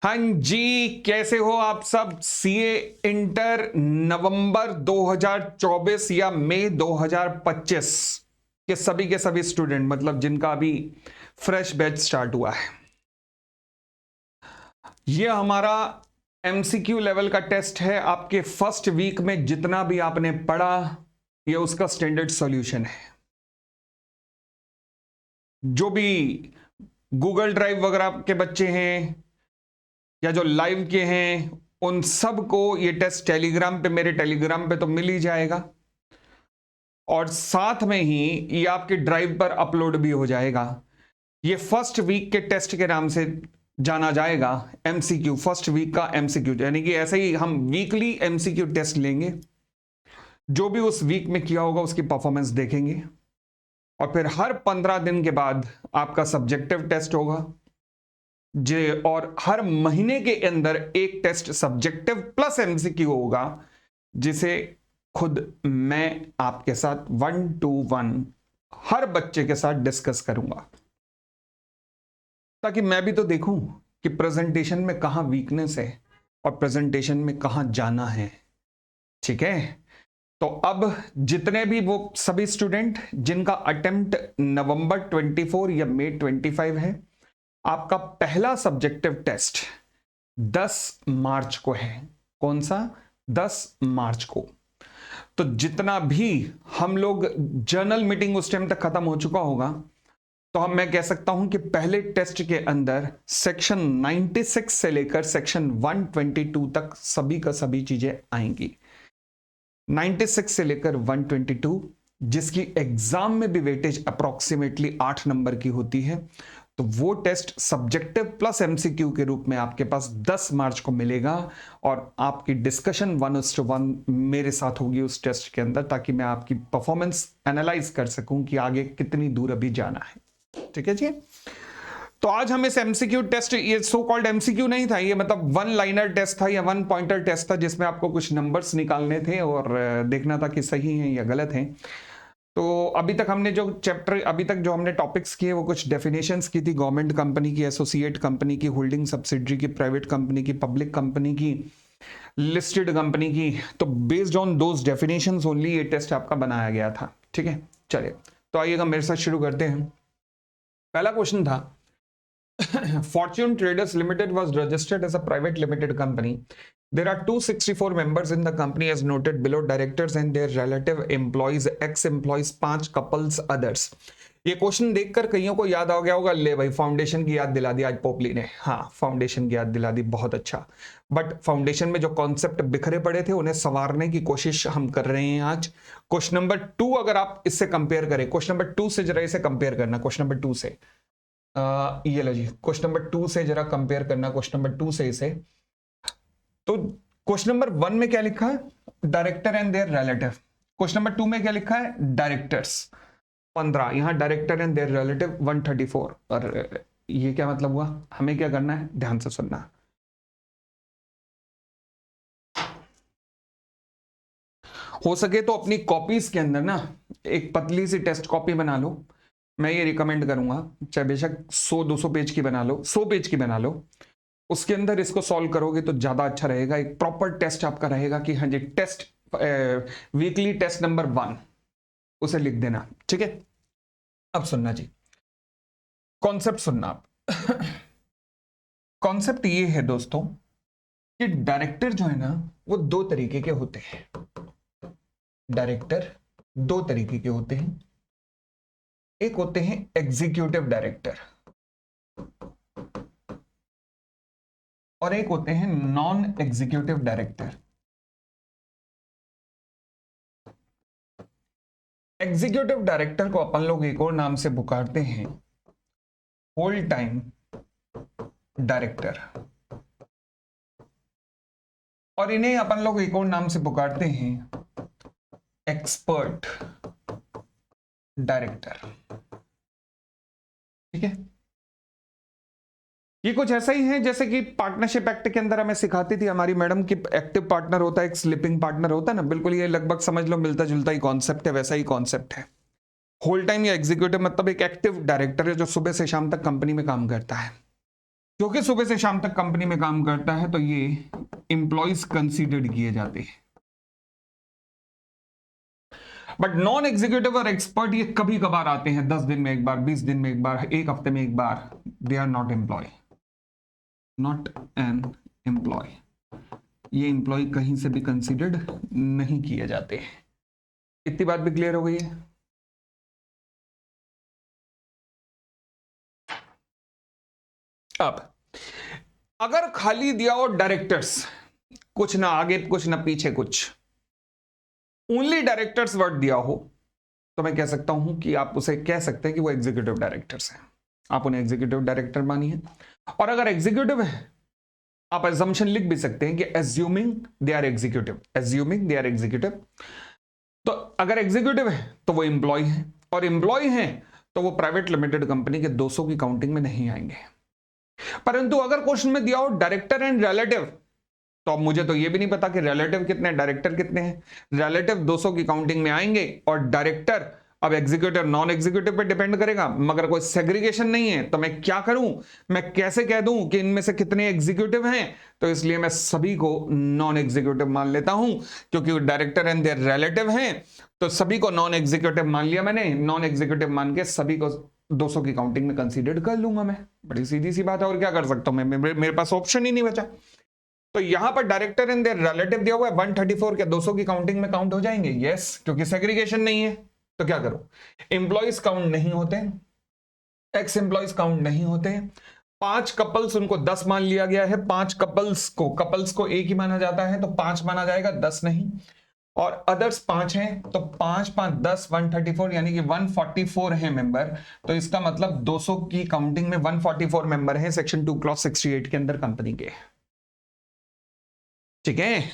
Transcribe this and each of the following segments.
हाँ जी, कैसे हो आप सब। सीए इंटर नवंबर 2024 या मई 2025 के सभी स्टूडेंट, मतलब जिनका अभी फ्रेश बैच स्टार्ट हुआ है, ये हमारा एमसीक्यू लेवल का टेस्ट है। आपके फर्स्ट वीक में जितना भी आपने पढ़ा, ये उसका स्टैंडर्ड सॉल्यूशन है। जो भी गूगल ड्राइव वगैरह के बच्चे हैं या जो लाइव के हैं, उन सबको ये टेस्ट टेलीग्राम पे, मेरे टेलीग्राम पे तो मिल ही जाएगा, और साथ में ही ये आपके ड्राइव पर अपलोड भी हो जाएगा। ये फर्स्ट वीक के टेस्ट के नाम से जाना जाएगा। एमसीक्यू, फर्स्ट वीक का एमसीक्यू, यानी कि ऐसे ही हम वीकली एमसीक्यू टेस्ट लेंगे। जो भी उस वीक में किया होगा उसकी परफॉर्मेंस देखेंगे, और फिर हर 15 दिन के बाद आपका सब्जेक्टिव टेस्ट होगा। और हर महीने के अंदर एक टेस्ट सब्जेक्टिव प्लस एमसीक्यू होगा, जिसे खुद मैं आपके साथ 1-to-1 हर बच्चे के साथ डिस्कस करूंगा, ताकि मैं भी तो देखूं कि प्रेजेंटेशन में कहां वीकनेस है और प्रेजेंटेशन में कहां जाना है। ठीक है, तो अब जितने भी वो सभी स्टूडेंट जिनका अटेम्प्ट नवंबर 24 या मई 25 है, आपका पहला सब्जेक्टिव टेस्ट 10 मार्च को है। कौन सा? 10 मार्च को। तो जितना भी हम लोग, जर्नल मीटिंग उस टाइम तक खत्म हो चुका होगा, तो मैं कह सकता हूं कि पहले टेस्ट के अंदर सेक्शन 96 से लेकर सेक्शन 122 तक सभी का सभी चीजें आएंगी। 96 से लेकर 122, जिसकी एग्जाम में भी वेटेज अप्रोक्सीमेटली 8 नंबर की होती है, तो वो टेस्ट सब्जेक्टिव प्लस एमसीक्यू के रूप में आपके पास 10 मार्च को मिलेगा, और आपकी डिस्कशन 1:1 मेरे साथ होगी उस टेस्ट के अंदर, ताकि मैं आपकी परफॉर्मेंस एनालाइज कर सकूं कि आगे कितनी दूर अभी जाना है। ठीक है जी। तो आज हम इस एमसीक्यू टेस्ट, ये सो कॉल्ड एमसीक्यू नहीं था, ये मतलब वन लाइनर टेस्ट था या वन पॉइंटर टेस्ट था, जिसमें आपको कुछ नंबर्स निकालने थे और देखना था कि सही हैं या गलत हैं। तो अभी तक हमने जो चैप्टर, अभी तक जो हमने टॉपिक्स किए, वो कुछ डेफिनेशंस की थी, गवर्नमेंट कंपनी की, एसोसिएट कंपनी की, होल्डिंग सब्सिडरी की, प्राइवेट कंपनी की, पब्लिक कंपनी की, लिस्टेड कंपनी की। तो based on those definitions only ये टेस्ट आपका बनाया गया था। ठीक है, चलिए तो आइएगा मेरे साथ शुरू करते हैं। पहला क्वेश्चन था, Fortune Traders Limited was registered as a private limited company. There are 264 members in the company as noted below, directors and their relative employees, ex-employees, 5 couples, others. ये क्वेश्चन देखकर कईयों को याद आ गया होगा, ले भाई फाउंडेशन की याद दिला दी आज पोपली ने। हाँ, फाउंडेशन की याद दिला दी, बहुत अच्छा। बट फाउंडेशन में जो कॉन्सेप्ट बिखरे पड़े थे, उन्हें संवारने की कोशिश हम कर रहे हैं आज। क्वेश्चन नंबर 2 अगर आप इससे कंपेयर करें, क्वेश्चन नंबर 2 से जरा इसे कंपेयर करना, क्वेश्चन नंबर 2 से ये लो जी, क्वेश्चन नंबर 2 से जरा कंपेयर करना, क्वेश्चन नंबर 2 से इसे। तो क्वेश्चन नंबर 1 में क्या लिखा है? Director and there relative. Question number 2 में क्या लिखा है? डायरेक्टर्स 15, यहां डायरेक्टर एंड देयर रिलेटिव 134। और ये क्या मतलब हुआ? हमें क्या करना है, ध्यान से सुनना। हो सके तो अपनी कॉपीज के अंदर ना एक पतली सी टेस्ट कॉपी बना लो। मैं ये रिकमेंड करूंगा, चाहे बेशक 100-200 पेज की बना लो, 100 पेज की बना लो, उसके अंदर इसको सॉल्व करोगे तो ज्यादा अच्छा रहेगा। एक प्रॉपर टेस्ट आपका रहेगा कि हाँ जी, टेस्ट वीकली टेस्ट नंबर 1, उसे लिख देना। ठीक है, अब सुनना जी, कॉन्सेप्ट सुनना आप। कॉन्सेप्ट ये है दोस्तों कि डायरेक्टर जो है ना, वो 2 तरीके के होते हैं। डायरेक्टर 2 तरीके के होते हैं। एक होते हैं एग्जीक्यूटिव डायरेक्टर, और एक होते हैं non executive director. Executive director को अपन लोग एक और नाम से पुकारते हैं होल टाइम डायरेक्टर, और इन्हें अपन लोग एक और नाम से पुकारते हैं एक्सपर्ट डायरेक्टर। ठीक है, ये कुछ ऐसा ही है जैसे कि पार्टनरशिप एक्ट के अंदर हमें सिखाती थी हमारी मैडम की, एक्टिव पार्टनर होता है, एक स्लीपिंग पार्टनर होता है ना। बिल्कुल ये लगभग समझ लो मिलता जुलता ही कॉन्सेप्ट है, वैसा ही कॉन्सेप्ट है। होल टाइम या एग्जीक्यूटिव मतलब एक एक्टिव डायरेक्टर है जो सुबह से शाम तक कंपनी में काम करता है। क्योंकि सुबह से शाम तक कंपनी में काम करता है तो ये एम्प्लॉयज कंसीडर्ड किए जाते हैं। बट नॉन एग्जीक्यूटिव और एक्सपर्ट ये कभी कभार आते हैं, 10 दिन में एक बार, 20 दिन में एक बार, एक हफ्ते में एक बार। They are not employ, not an employ. ये एम्प्लॉय कहीं से भी कंसीडर्ड नहीं किए जाते। इतनी बात भी क्लियर हो गई है। अब अगर खाली दिया हो डायरेक्टर्स, कुछ ना आगे कुछ ना पीछे कुछ, ओनली डायरेक्टर्स वर्ड दिया हो, तो मैं कह सकता हूं कि आप उसे कह सकते हैं कि वो एग्जीक्यूटिव डायरेक्टर्स हैं। आप उन्हें एग्जीक्यूटिव डायरेक्टर मानिए। और अगर एग्जीक्यूटिव है, आप एजम्पशन लिख भी सकते हैं कि assuming they are executive, assuming they are executive. तो अगर एग्जीक्यूटिव है तो वो एम्प्लॉय है, और एम्प्लॉय है तो वो प्राइवेट लिमिटेड कंपनी के 200 की काउंटिंग में नहीं आएंगे। परंतु अगर क्वेश्चन में दिया हो डायरेक्टर एंड रिलेटिव, तो अब मुझे तो ये भी नहीं पता कि रिलेटिव कितने हैं, डायरेक्टर कितने हैं। रिलेटिव 200 की काउंटिंग में आएंगे, और डायरेक्टर अब एग्जीक्यूटिव नॉन एग्जीक्यूटिव पे डिपेंड करेगा, मगर कोई सेग्रीगेशन नहीं है। तो मैं क्या करूं, मैं कैसे कह दूं कि इनमें से कितने एग्जीक्यूटिव हैं? तो इसलिए मैं सभी को नॉन एग्जीक्यूटिव मान लेता हूं, क्योंकि डायरेक्टर एंड देयर रिलेटिव हैं, तो सभी को नॉन एग्जीक्यूटिव मान लिया मैंने। नॉन एग्जीक्यूटिव मान के सभी को 200 की काउंटिंग में कंसीडर कर लूंगा मैं। बड़ी सीधी सी बात है, और क्या कर सकता हूं मैं, मेरे पास ऑप्शन ही नहीं बचा। तो यहां पर डायरेक्टर एंड देयर रिलेटिव दिया हुआ है, 134 के 200 की काउंटिंग में काउंट हो जाएंगे। यस, क्योंकि सेग्रीगेशन नहीं है। तो क्या करूं, एम्प्लॉइज काउंट नहीं होते, एक्स एम्प्लॉइज काउंट नहीं होते। 5 कपल्स, उनको 10 मान लिया गया है। 5 कपल्स को एक ही माना जाता है, तो 5 माना जाएगा, 10 नहीं। और अदर्स 5 हैं, तो 5 5 10, 134, यानी कि 144 है मेंबर। तो इसका मतलब 200 की काउंटिंग में 144 मेंबर है सेक्शन 2 क्लॉज 68 के अंदर कंपनी के। ठीक है।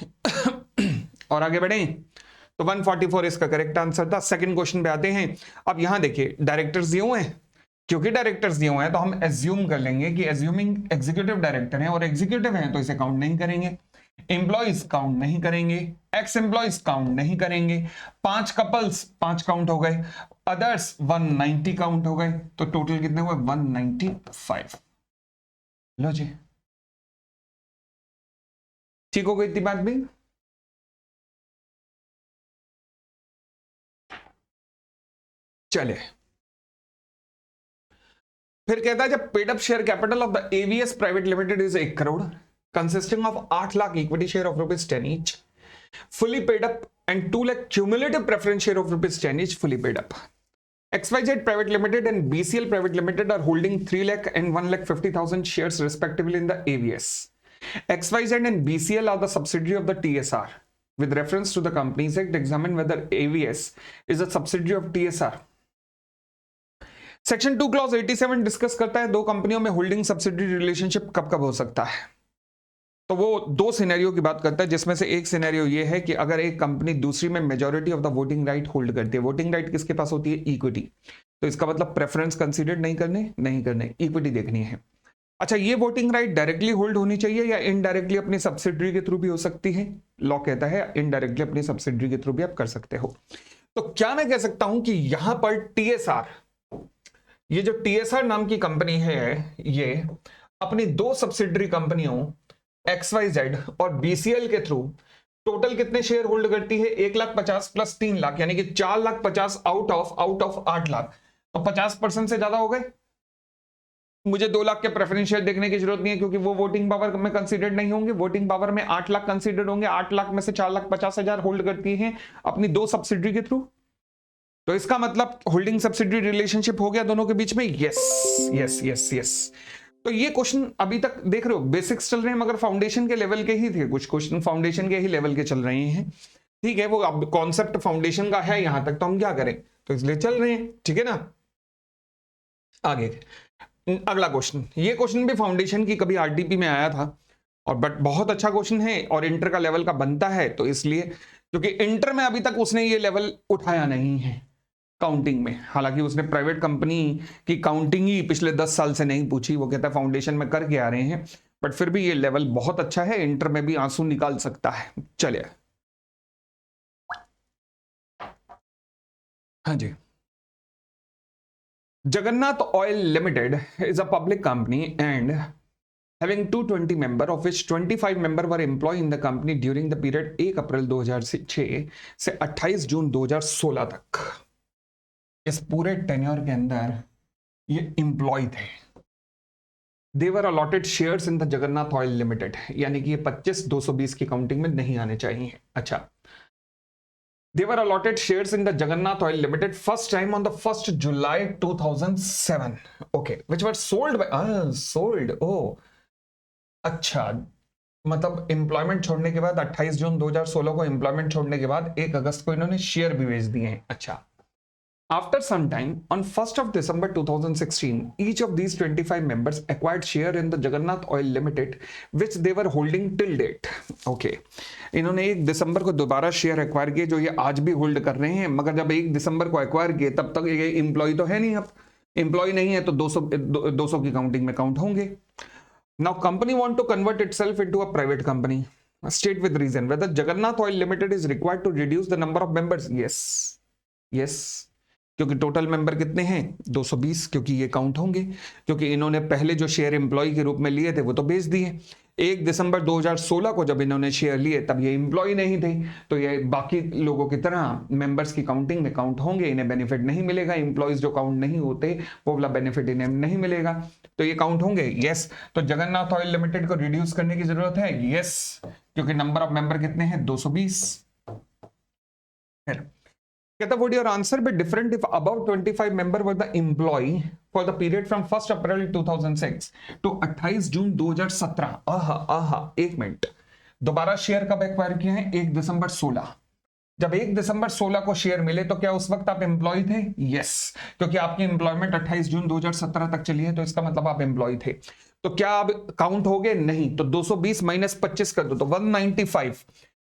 और आगे बढ़े, तो 144 इसका करेक्ट आंसर था। सेकंड क्वेश्चन पे आते हैं। अब यहां देखिए डायरेक्टर्स दिए हुए हैं, क्योंकि डायरेक्टर्स दिए हुए हैं तो हम एज्यूम कर लेंगे कि एज्यूमिंग एग्जीक्यूटिव डायरेक्टर है, और एग्जीक्यूटिव है तो इसे काउंट नहीं करेंगे। एम्प्लॉइज काउंट नहीं करेंगे, एक्स एम्प्लॉइज काउंट नहीं करेंगे। 5 कपल्स 5 काउंट हो गए, अदर्स 190 काउंट हो गए, तो टोटल कितने हुए, 195। लो जी, ठीक हो गई इतनी बात भी। चले, फिर कहता है जब paid up share capital of the ABS private limited is 1 crore, consisting of 8 lakh equity share of ₹10 each, fully paid up, and 2 lakh cumulative preference share of ₹10 each fully paid up. XYZ Private Limited and BCL Private Limited are holding 3 lakh and 1,50,000 shares respectively in the AVS. XYZ and BCL are the subsidiary of the TSR. With reference to the Companies Act, examine whether AVS is a subsidiary of TSR. Section 2 clause 87 discuss करता है दो कंपनियों में holding subsidiary relationship कब कब हो सकता है। तो वो 2 सिनेरियो की बात करता है, जिसमें से एक सिनेरियो ये है कि अगर एक कंपनी दूसरी में majority of the voting right hold करती है। वोटिंग राइट किसके पास होती है, इक्विटी। तो इसका मतलब प्रेफरेंस कंसीडर नहीं करने, इक्विटी देखनी है। अच्छा, ये वोटिंग राइट डायरेक्टली होल्ड होनी चाहिए या इनडायरेक्टली अपनी सब्सिडरी के थ्रू भी हो सकती है। लॉ कहता है इनडायरेक्टली अपनी सब्सिडरी के थ्रू भी आप कर सकते हो। तो क्या मैं कह सकता हूं कि यहां पर टीएसआर, ये जो टीएसआर नाम की कंपनी है, ये अपनी 2 सब्सिडरी कंपनियों XYZ और BCL के थ्रू टोटल कितने शेयर होल्ड करती है, 1,50,000 प्लस 3 लाख, यानी कि 4,50,000 आउट ऑफ 8 लाख। तो 50% से ज्यादा हो गए। मुझे 2 लाख के प्रेफरेंस शेयर देखने की जरूरत नहीं है, क्योंकि वो वोटिंग पावर में कंसीडर्ड नहीं होंगे। वोटिंग पावर में 8 लाख कंसीडर्ड होंगे। 8 लाख में से 4,50,000 होल्ड करती है अपनी 2 सब्सिडरी के थ्रू। तो इसका मतलब होल्डिंग सब्सिडरी रिलेशनशिप हो गया दोनों के बीच में। Yes yes yes yes. तो ये क्वेश्चन अभी तक देख रहे हो बेसिक्स चल रहे हैं, मगर फाउंडेशन के लेवल के ही थे। कुछ क्वेश्चन फाउंडेशन के ही लेवल के चल रहे हैं। ठीक है, वो अब कॉन्सेप्ट फाउंडेशन का है यहां तक, तो हम क्या करें, तो इसलिए चल रहे हैं। ठीक है ना। आगे अगला क्वेश्चन, ये क्वेश्चन भी फाउंडेशन की कभी आरटीपी में आया था, और बट बहुत अच्छा क्वेश्चन है और इंटर का लेवल का बनता है। तो इसलिए क्योंकि इंटर में अभी तक उसने ये लेवल उठाया नहीं है काउंटिंग में। हालांकि उसने प्राइवेट कंपनी की काउंटिंग ही पिछले 10 साल से नहीं पूछी, वो कहता है फाउंडेशन में करके आ रहे हैं, बट फिर भी ये लेवल बहुत अच्छा है, इंटर में भी आंसू निकाल सकता है। चलिए, हाँ जी। Jagannath oil limited is a public company and having 220 member of which 25 member were employed in the company during the period 1 अप्रैल 2006 से 28 जून 2016 तक। इस पूरे टेन्योर के अंदर ये एम्प्लॉय थे। They were allotted shares in the Jagannath oil limited, यानी कि ये 25/220 की काउंटिंग में नहीं आने चाहिए। अच्छा, they were allotted shares in the Jagannath Oil Limited first time on the 1st July 2007, okay, which were sold by sold, oh अच्छा, मतलब एम्प्लॉयमेंट छोड़ने के बाद 28 जून 2016 को एम्प्लॉयमेंट छोड़ने के बाद 1 अगस्त को इन्होंने शेयर भी बेच दिए हैं। अच्छा, after some time on 1st of December 2016 each of these 25 members acquired share in the Jagannath Oil Limited which they were holding till date, okay, इन्होंने 1 दिसंबर को दोबारा शेयर एक्वायर किए जो ये आज भी होल्ड कर रहे हैं, मगर जब 1 दिसंबर को एक्वायर किए तब तक ये एम्प्लॉय तो है नहीं, अब एम्प्लॉय नहीं है तो 200 की काउंटिंग में काउंट होंगे। Now company want to convert itself into a private company, state with reason whether Jagannath oil limited is required to reduce the number of members. Yes, क्योंकि टोटल मेंबर कितने हैं 220, क्योंकि ये काउंट होंगे, क्योंकि इन्होंने पहले जो शेयर एम्प्लॉय के रूप में लिए थे वो तो बेच दिए। 1 दिसंबर 2016 को जब इन्होंने शेयर लिए तब ये एम्प्लॉय नहीं थे, तो ये बाकी लोगों की तरह मेंबर्स की काउंटिंग में काउंट होंगे, इन्हें बेनिफिट नहीं मिलेगा। एम्प्लॉयज जो काउंट नहीं होते वो वाला बेनिफिट इन्हें नहीं मिलेगा, तो ये काउंट होंगे। यस, तो जगन्नाथ ऑयल लिमिटेड को रिड्यूस करने की जरूरत है। यस, क्योंकि नंबर ऑफ मेंबर कितने हैं 220। कहता would your answer be different if above 25 member were the employee for the period from 1st April 2006 to 28 जून 2017? आहा, 1 मिनट, दोबारा शेयर कब एक्वायर किए हैं 1 दिसंबर 16। जब 1 दिसंबर 16 को शेयर मिले तो क्या उस वक्त आप एम्प्लॉय थे? यस, क्योंकि आपकी एम्प्लॉयमेंट 28 जून 2017 तक चली है, तो इसका मतलब आप एम्प्लॉय थे। तो क्या आप काउंट हो गए? नहीं, तो 220 माइनस 25 कर दो तो 195,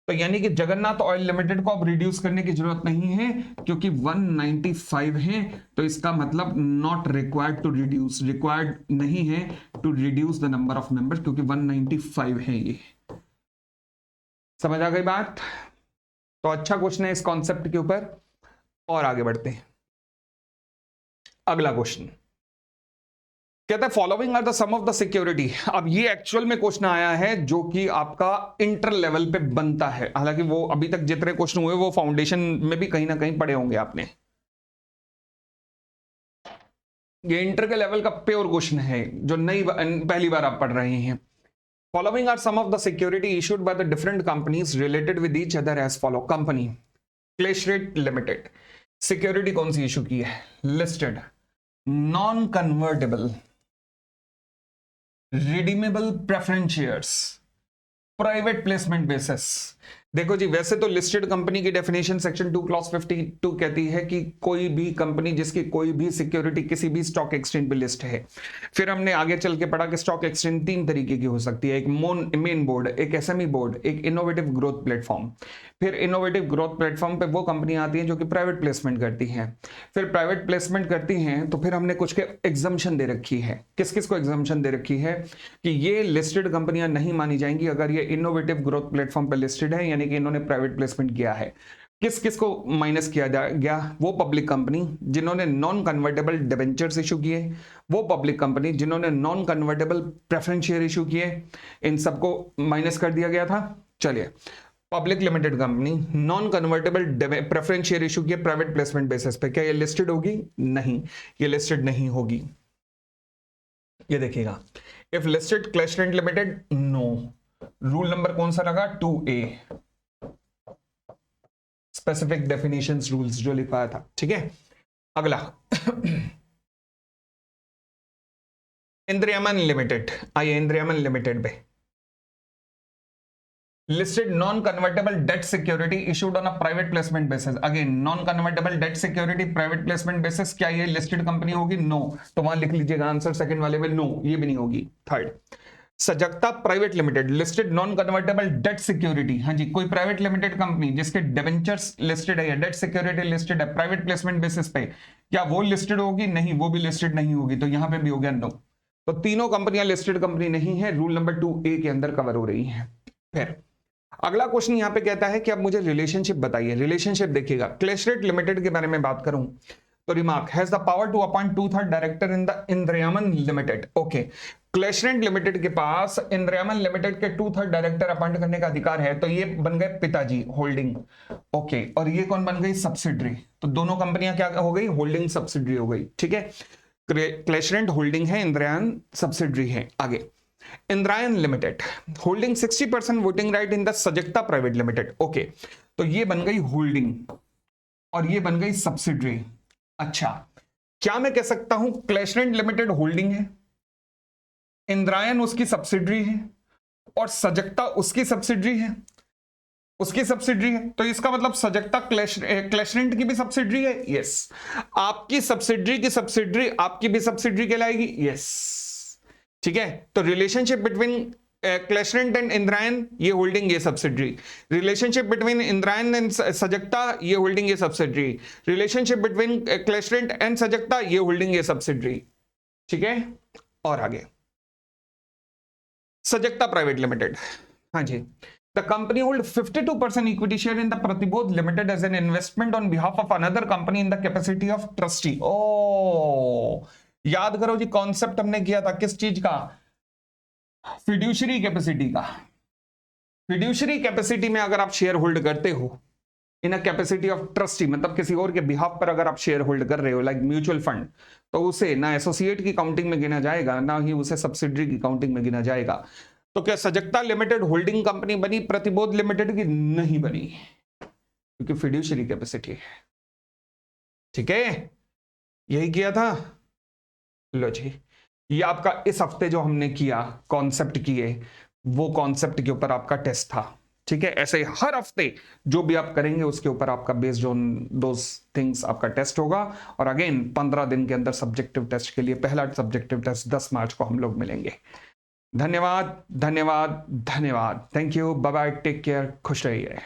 तो यानी कि जगन्नाथ ऑयल लिमिटेड को अब रिड्यूस करने की जरूरत नहीं है क्योंकि 195 है, तो इसका मतलब not required to reduce, required नहीं है to reduce the number of members क्योंकि 195 है। ये समझ आ गई बात? तो अच्छा क्वेश्चन है इस कॉन्सेप्ट के ऊपर, और आगे बढ़ते हैं। अगला क्वेश्चन कहता है following are the sum of the security. अब ये एक्चुअल में क्वेश्चन आया है जो कि आपका इंटर लेवल पे बनता है, हालांकि वो अभी तक जितने क्वेश्चन हुए वो फाउंडेशन में भी कहीं ना कहीं पढ़े होंगे आपने। ये इंटर के लेवल का प्योर क्वेश्चन है जो नई पहली बार आप पढ़ रहे हैं। Following are some of the security issued by the different companies related with each other as follow. Company क्लेशरेट लिमिटेड सिक्योरिटी कौन सी इशू की है? Listed, non convertible, redeemable preference shares, private placement basis. देखो जी, वैसे तो लिस्टेड कंपनी की डेफिनेशन सेक्शन 2 क्लॉज 52 कहती है कि कोई भी कंपनी जिसकी कोई भी सिक्योरिटी किसी भी स्टॉक एक्सचेंज पे लिस्ट है। फिर हमने आगे चल के पढ़ा कि स्टॉक एक्सचेंज 3 तरीके की हो सकती है, एक मेन बोर्ड, एक एसएमई बोर्ड, एक इनोवेटिव ग्रोथ प्लेटफॉर्म। फिर इनोवेटिव ग्रोथ प्लेटफॉर्म पे वो कंपनी आती है जो कि प्राइवेट प्लेसमेंट करती हैं। फिर प्राइवेट प्लेसमेंट करती हैं तो फिर हमने कुछ के एग्जम्पशन दे रखी है। किस किस को एग्जम्पशन दे रखी है कि ये लिस्टेड कंपनियां नहीं मानी जाएंगी अगर ये इनोवेटिव ग्रोथ प्लेटफॉर्म पे लिस्टेड है, यानी कि इन्होंने प्राइवेट प्लेसमेंट किया है। किस किस को माइनस किया गया? वो पब्लिक कंपनी जिन्होंने नॉन कन्वर्टेबल डिबेंचर्स इशू किए, वो पब्लिक कंपनी जिन्होंने non convertible preference share issue किए, इन सबको माइनस कर दिया गया था। चलिए, public limited company non convertible preference share issue किए प्राइवेट प्लेसमेंट बेसिस पे, क्या ये लिस्टेड होगी? नहीं, ये लिस्टेड नहीं होगी। ये देखिएगा, इफ लिस्टेड क्लेशरेट लिमिटेड, नो। रूल नंबर कौन सा लगा? 2A, स्पेसिफिक डेफिनेशंस रूल्स जो लिखवाया था। ठीक है, अगला इंद्रियमन लिमिटेड। आइए इंद्रियमन लिमिटेड पे listed non-convertible debt security issued on a private placement basis। again non-convertible debt security private placement basis, क्या ये listed कंपनी होगी? नो, तो वहां लिख लीजिएगा आंसर सेकंड वाले में, नो, ये भी नहीं होगी। थर्ड, सजगता private limited listed non convertible debt security. हाँ जी, कोई प्राइवेट लिमिटेड कंपनी जिसके डिबेंचर्स लिस्टेड है या डेट सिक्योरिटी लिस्टेड है प्राइवेट प्लेसमेंट बेसिस पे, क्या वो लिस्टेड होगी? नहीं, वो भी लिस्टेड नहीं होगी, तो यहां पे भी हो गया नो। तो तीनों कंपनियां लिस्टेड कंपनी नहीं है, रूल नंबर 2A के अंदर कवर हो रही है। फिर अगला क्वेश्चन यहां पे कहता है कि अब मुझे रिलेशनशिप बताइए। रिलेशनशिप देखिएगा, क्लेशरेट लिमिटेड के बारे में बात करूं तो remark has the power to appoint 2/3 director in the Indrayaman limited. Okay, क्लैशरेंट लिमिटेड के पास इंद्रयामन लिमिटेड के 2/3 डायरेक्टर अपॉइंट करने का अधिकार है। तो ये बन गए पिताजी, होल्डिंग। ओके, और ये कौन बन गई? सब्सिडरी। तो दोनों कंपनियां क्या हो गई? होल्डिंग सब्सिडरी हो गई। ठीक है, क्लैशरेंट होल्डिंग है, इंद्रयान सब्सिडरी है। आगे, Indrayan limited holding 60% voting right in the Sajagta private limited. Okay, तो ये बन गई होल्डिंग और ये बन गई सब्सिडरी। अच्छा, क्या मैं कह सकता हूं क्लैशरेंट लिमिटेड होल्डिंग है, इंद्रायन उसकी सब्सिडरी है और सजगता उसकी सब्सिडरी है, उसकी सब्सिडरी है। तो इसका मतलब सजगता क्लैशरेंट की भी सब्सिडरी है। यस, आपकी सब्सिडरी की सब्सिडरी आपकी भी सब्सिडरी कहलाएगी। यस, ठीक है। तो रिलेशनशिप बिटवीन क्लैशरेंट एंड इंद्रायन, ये होल्डिंग ये सब्सिडरी। रिलेशनशिप बिटवीन इंद्रायन एंड सजगता, ये होल्डिंग ये सब्सिडरी। रिलेशनशिप बिटवीन क्लैशरेंट एंड सजगता, ये होल्डिंग ये सब्सिडरी। ठीक है, और आगे सजगता प्राइवेट लिमिटेड। हाँ जी, the company hold 52% equity share in the Pratibodh limited as an investment on behalf of another company in the capacity of trustee. ओ, याद करो जी, कॉन्सेप्ट हमने किया था किस चीज का? फिड्यूशरी कैपेसिटी का। फिड्यूशरी कैपेसिटी में अगर आप शेयर होल्ड करते हो इन अ कैपेसिटी ऑफ ट्रस्टी, मतलब किसी और के बिहाफ पर अगर आप शेयर होल्ड कर रहे हो लाइक म्यूचुअल फंड, तो उसे ना एसोसिएट की काउंटिंग में गिना जाएगा, ना ही उसे सब्सिडरी की काउंटिंग में गिना जाएगा। तो क्या सजगता लिमिटेड होल्डिंग कंपनी बनी, प्रतिबोध लिमिटेड की नहीं बनी, क्योंकि फिड्यूशरी कैपेसिटी है। ठीक है, यही किया था। लो जी, ये आपका इस हफ्ते जो हमने किया कॉन्सेप्ट किए, वो कॉन्सेप्ट के ऊपर आपका टेस्ट था। ठीक है, ऐसे हर हफ्ते जो भी आप करेंगे उसके ऊपर आपका बेस्ड ऑन दोस थिंग्स आपका टेस्ट होगा। और अगेन 15 दिन के अंदर सब्जेक्टिव टेस्ट के लिए पहला सब्जेक्टिव टेस्ट 10 मार्च को हम लोग मिलेंगे। धन्यवाद, धन्यवाद, धन्यवाद। Thank you, bye bye, take care, खुश रहिए।